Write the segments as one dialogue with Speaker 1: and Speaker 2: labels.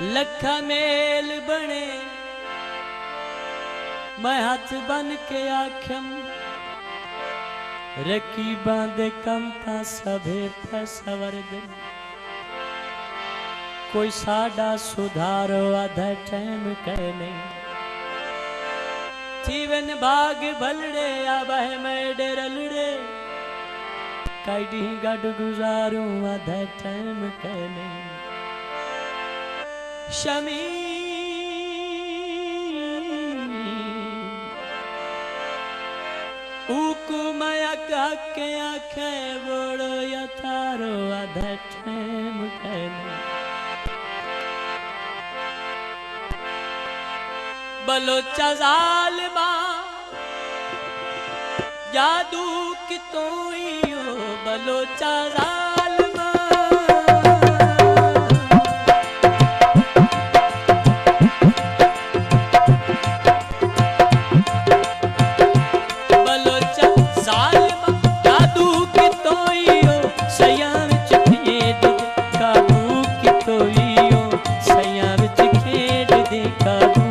Speaker 1: लखा मेल बने मैं हाथ बन के आख्यम रकीबां दे कम ता सभे फसवर दे कोई साडा सुधारो आधा टाइम कह नहीं थीवन भाग भलड़े आबह मेडे रलड़े काइडी गड गुजारूं आधा टाइम कह नहीं शमी ऊकु माया काके आखे बोड़ो यथारो आधा टाइम कह नहीं बलोचा जालिमा जादू की तो बलोचा जालिमा बलोचा जालिमा जादू की तो सया विच खेड काबू की तो सया विच खेड दे काबू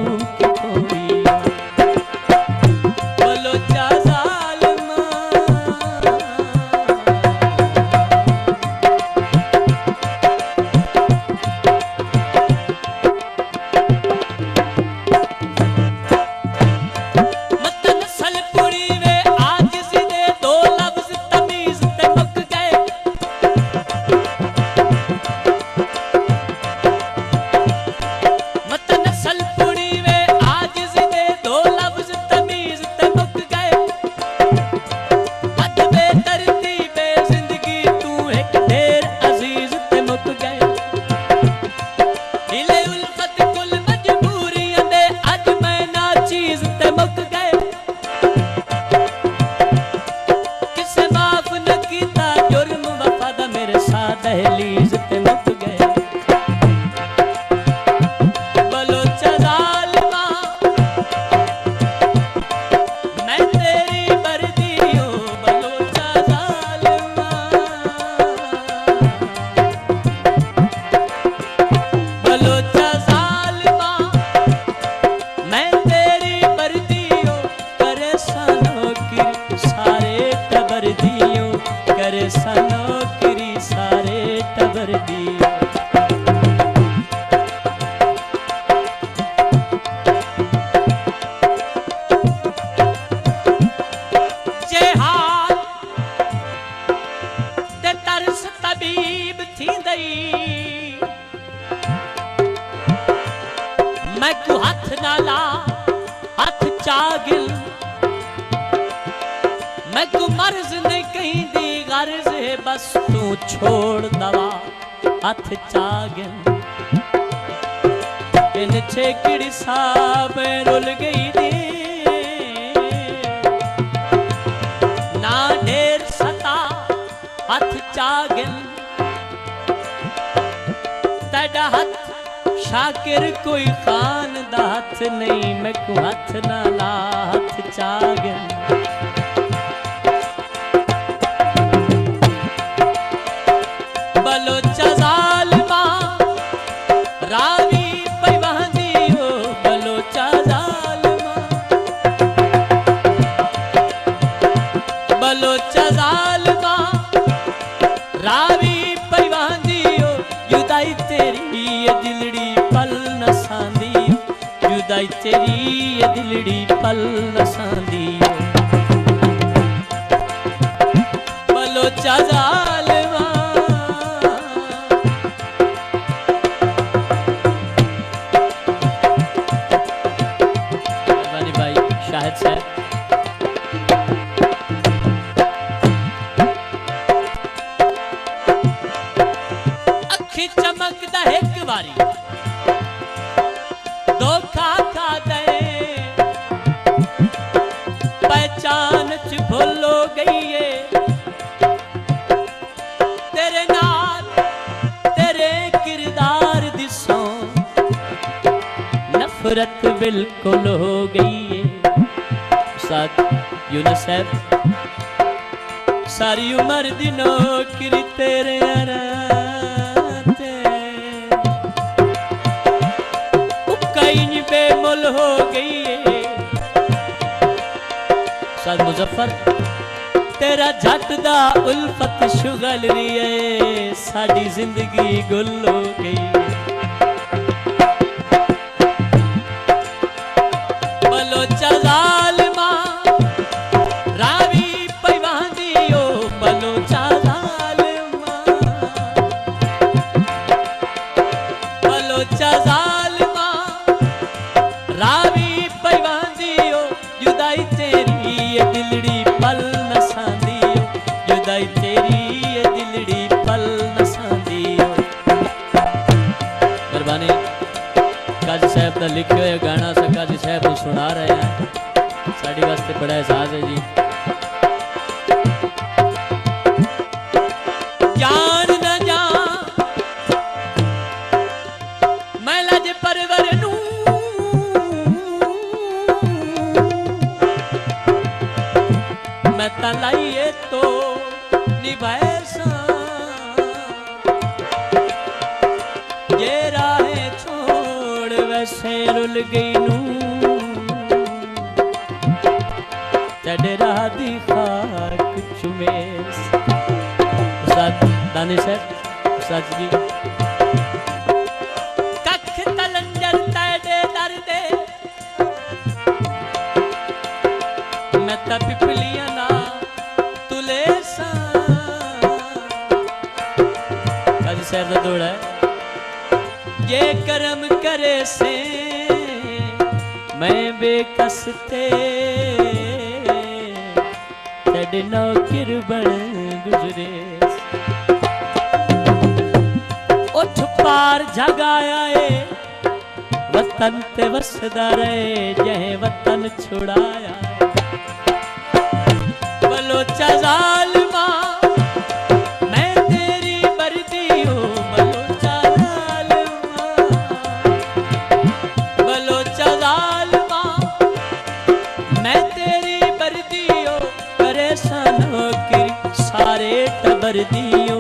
Speaker 1: मैं को हाथ नाला हाथ चागिल मैं को मर्ज नहीं कहीं दी गर्ज है बस तू छोड़ दवा हाथ चागिल इन छेकड़ी साब रुल गई दे ना ढेर सता हाथ चागिल तेरा हाथ शाकिर कोई खान दात नहीं मैं को हाथ ना ला हाथ चागन बलोचा जालिमा रावी पैवांदी हो बलोचा जालिमा बलोचा जालिमा रावी पैवांदी हो जुदाई तेरी ये दिलड़ी पल न सांदी जुदाई तेरी ये दिलड़ी पल न सांदी बलोचा जालिमा भाई शाहिद साहब अखी चमकदा एक बारी धोखा खा दे पहचान च भूलो गई है तेरे नाल तेरे किरदार दिसों नफरत बिल्कुल हो गई है साथ यूनुस साहब सारी उम्र दी नौकरी तेरे गुल हो गई है। साद मुजफ्फर तेरा जट दा उल्फत शुगल नी है, साडी जिंदगी गुल हो गई है। बलोचा जालिमा रावी पैवांदियो, बलोचा जालिमा, बलोचा जालिमा रावी पैवांदियो, जुदाई तेरी ये दिलड़ी पल न सांदियो, जुदाई तेरी ये दिलड़ी पल न सांदियो। मेहरबानी काजी साहब का लिखे हुए गाना से काजी साहब को सुना रहे हैं, साड़ी वास्ते बड़ा एहसास है जी। जान न जा मैं लज परवर नू, मैं तलाइए तो निभाए सा, ये राहें छोड़ वैसे रुल गई नू, तेरे राह दी खाक चुमेस। उस्ताद दानिश साहब, उस्ताद जी कख तलंजर तेरे दर्दे, मैं ता पिपलियां ना तुले सा। काजी साहब का दौड़ा है, ये करम करे से मैं बेकस ते, तेरे नौकर बन गुजरे। उठ पार जगाया है वतन ते वसदा रहे, जहे वतन छुड़ाया है। बलोचा जालिमा मैं तेरी बरदी हूँ, बलोचा जालिमा, बलोचा जालिमा मैं तेरी बरदी हूँ, परेशान होकर सारे टबर दियो,